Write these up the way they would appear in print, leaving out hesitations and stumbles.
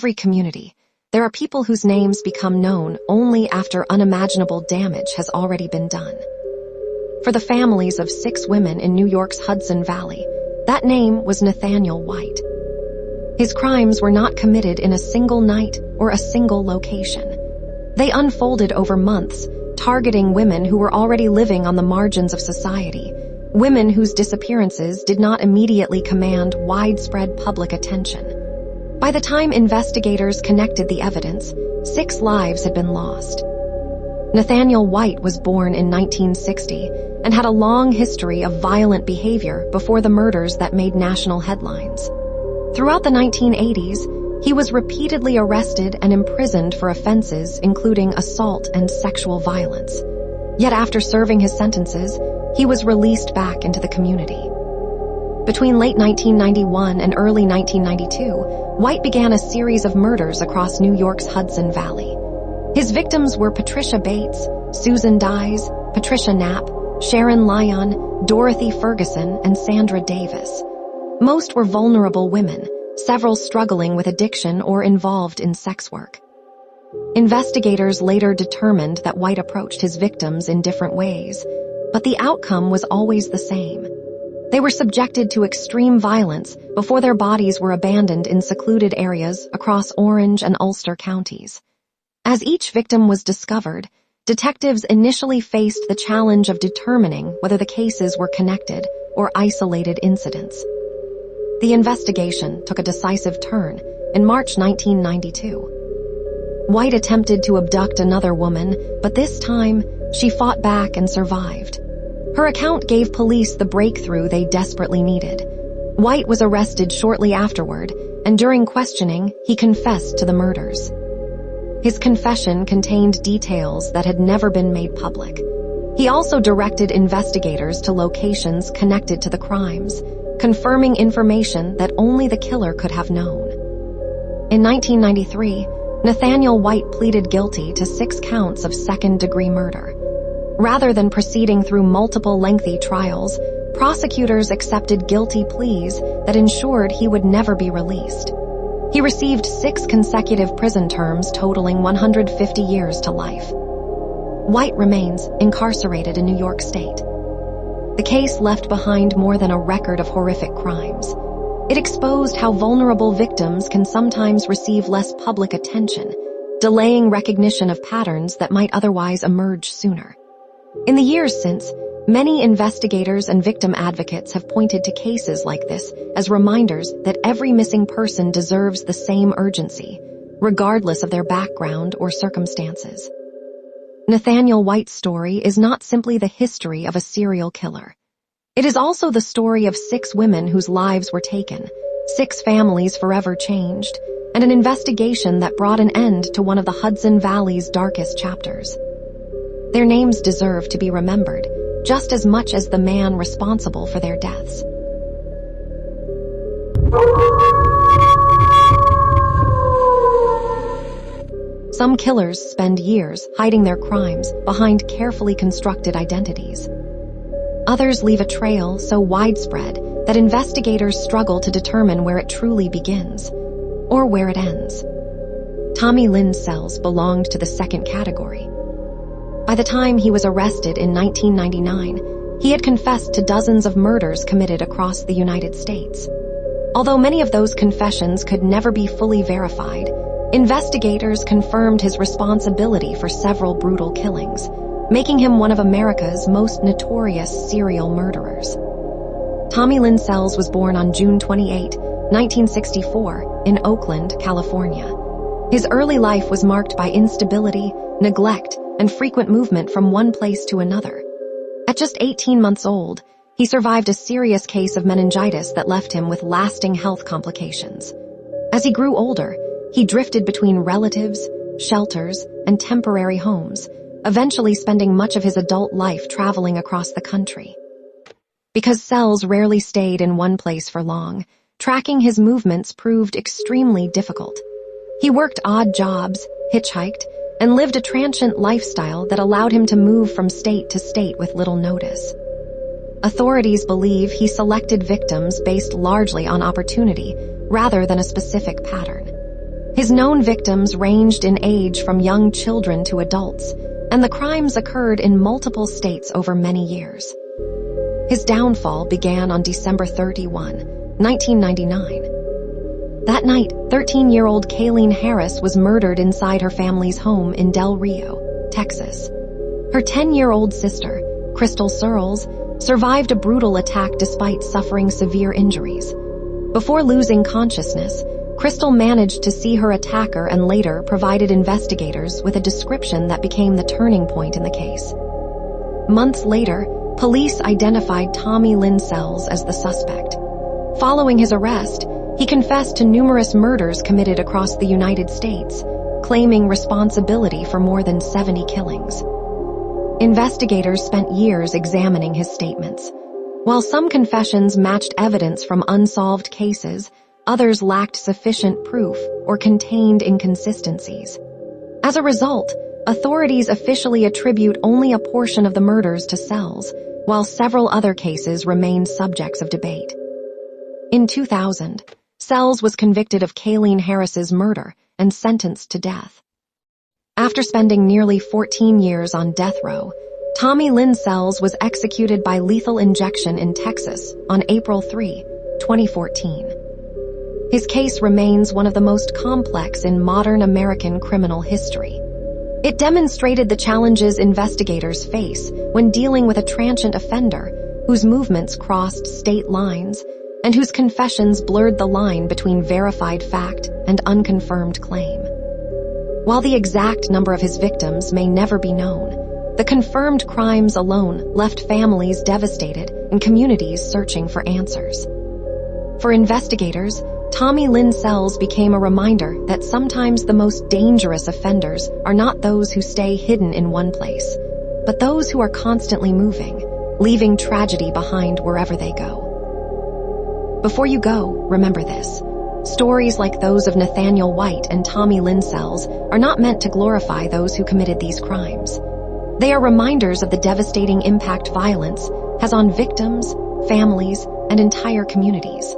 every community, there are people whose names become known only after unimaginable damage has already been done. For the families of 6 women in New York's Hudson Valley, that name was Nathaniel White. His crimes were not committed in a single night or a single location. They unfolded over months, targeting women who were already living on the margins of society, women whose disappearances did not immediately command widespread public attention. By the time investigators connected the evidence, 6 lives had been lost. Nathaniel White was born in 1960 and had a long history of violent behavior before the murders that made national headlines. Throughout the 1980s, he was repeatedly arrested and imprisoned for offenses including assault and sexual violence. Yet after serving his sentences, he was released back into the community. Between late 1991 and early 1992, White began a series of murders across New York's Hudson Valley. His victims were Patricia Bates, Susan Dyes, Patricia Knapp, Sharon Lyon, Dorothy Ferguson, and Sandra Davis. Most were vulnerable women, several struggling with addiction or involved in sex work. Investigators later determined that White approached his victims in different ways, but the outcome was always the same. They were subjected to extreme violence before their bodies were abandoned in secluded areas across Orange and Ulster counties. As each victim was discovered, detectives initially faced the challenge of determining whether the cases were connected or isolated incidents. The investigation took a decisive turn in March 1992. White attempted to abduct another woman, but this time, she fought back and survived. Her account gave police the breakthrough they desperately needed. White was arrested shortly afterward, and during questioning, he confessed to the murders. His confession contained details that had never been made public. He also directed investigators to locations connected to the crimes, confirming information that only the killer could have known. In 1993, Nathaniel White pleaded guilty to 6 counts of second-degree murder. Rather than proceeding through multiple lengthy trials, prosecutors accepted guilty pleas that ensured he would never be released. He received 6 consecutive prison terms totaling 150 years to life. White remains incarcerated in New York State. The case left behind more than a record of horrific crimes. It exposed how vulnerable victims can sometimes receive less public attention, delaying recognition of patterns that might otherwise emerge sooner. In the years since, many investigators and victim advocates have pointed to cases like this as reminders that every missing person deserves the same urgency, regardless of their background or circumstances. Nathaniel White's story is not simply the history of a serial killer. It is also the story of 6 women whose lives were taken, 6 families forever changed, and an investigation that brought an end to one of the Hudson Valley's darkest chapters. Their names deserve to be remembered, just as much as the man responsible for their deaths. Some killers spend years hiding their crimes behind carefully constructed identities. Others leave a trail so widespread that investigators struggle to determine where it truly begins, or where it ends. Tommy Lynn Sells belonged to the second category. By the time he was arrested in 1999, he had confessed to dozens of murders committed across the United States. Although many of those confessions could never be fully verified, investigators confirmed his responsibility for several brutal killings, making him one of America's most notorious serial murderers. Tommy Lynn Sells was born on June 28, 1964, in Oakland, California. His early life was marked by instability, neglect, and frequent movement from one place to another. At just 18 months old, he survived a serious case of meningitis that left him with lasting health complications. As he grew older, he drifted between relatives, shelters, and temporary homes, eventually spending much of his adult life traveling across the country. Because Sells rarely stayed in one place for long, tracking his movements proved extremely difficult. He worked odd jobs, hitchhiked, and lived a transient lifestyle that allowed him to move from state to state with little notice. Authorities believe he selected victims based largely on opportunity rather than a specific pattern. His known victims ranged in age from young children to adults, and the crimes occurred in multiple states over many years. His downfall began on December 31, 1999. That night, 13-year-old Kayleen Harris was murdered inside her family's home in Del Rio, Texas. Her 10-year-old sister, Crystal Searles, survived a brutal attack despite suffering severe injuries. Before losing consciousness, Crystal managed to see her attacker and later provided investigators with a description that became the turning point in the case. Months later, police identified Tommy Lynn Sells as the suspect. Following his arrest, he confessed to numerous murders committed across the United States, claiming responsibility for more than 70 killings. Investigators spent years examining his statements. While some confessions matched evidence from unsolved cases, others lacked sufficient proof or contained inconsistencies. As a result, authorities officially attribute only a portion of the murders to Sells, while several other cases remain subjects of debate. In 2000, Sells was convicted of Kayleen Harris's murder and sentenced to death. After spending nearly 14 years on death row, Tommy Lynn Sells was executed by lethal injection in Texas on April 3, 2014. His case remains one of the most complex in modern American criminal history. It demonstrated the challenges investigators face when dealing with a transient offender whose movements crossed state lines and whose confessions blurred the line between verified fact and unconfirmed claim. While the exact number of his victims may never be known, the confirmed crimes alone left families devastated and communities searching for answers. For investigators, Tommy Lynn Sells became a reminder that sometimes the most dangerous offenders are not those who stay hidden in one place, but those who are constantly moving, leaving tragedy behind wherever they go. Before you go, remember this. Stories like those of Nathaniel White and Tommy Lynn Sells are not meant to glorify those who committed these crimes. They are reminders of the devastating impact violence has on victims, families, and entire communities.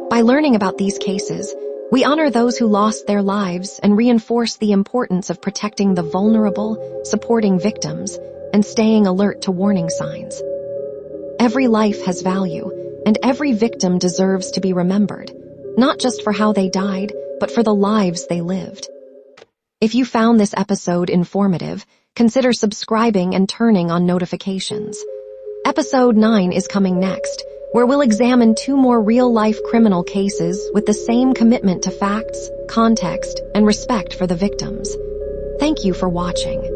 By learning about these cases, we honor those who lost their lives and reinforce the importance of protecting the vulnerable, supporting victims, and staying alert to warning signs. Every life has value, and every victim deserves to be remembered, not just for how they died, but for the lives they lived. If you found this episode informative, consider subscribing and turning on notifications. Episode 9 is coming next, where we'll examine 2 more real-life criminal cases with the same commitment to facts, context, and respect for the victims. Thank you for watching.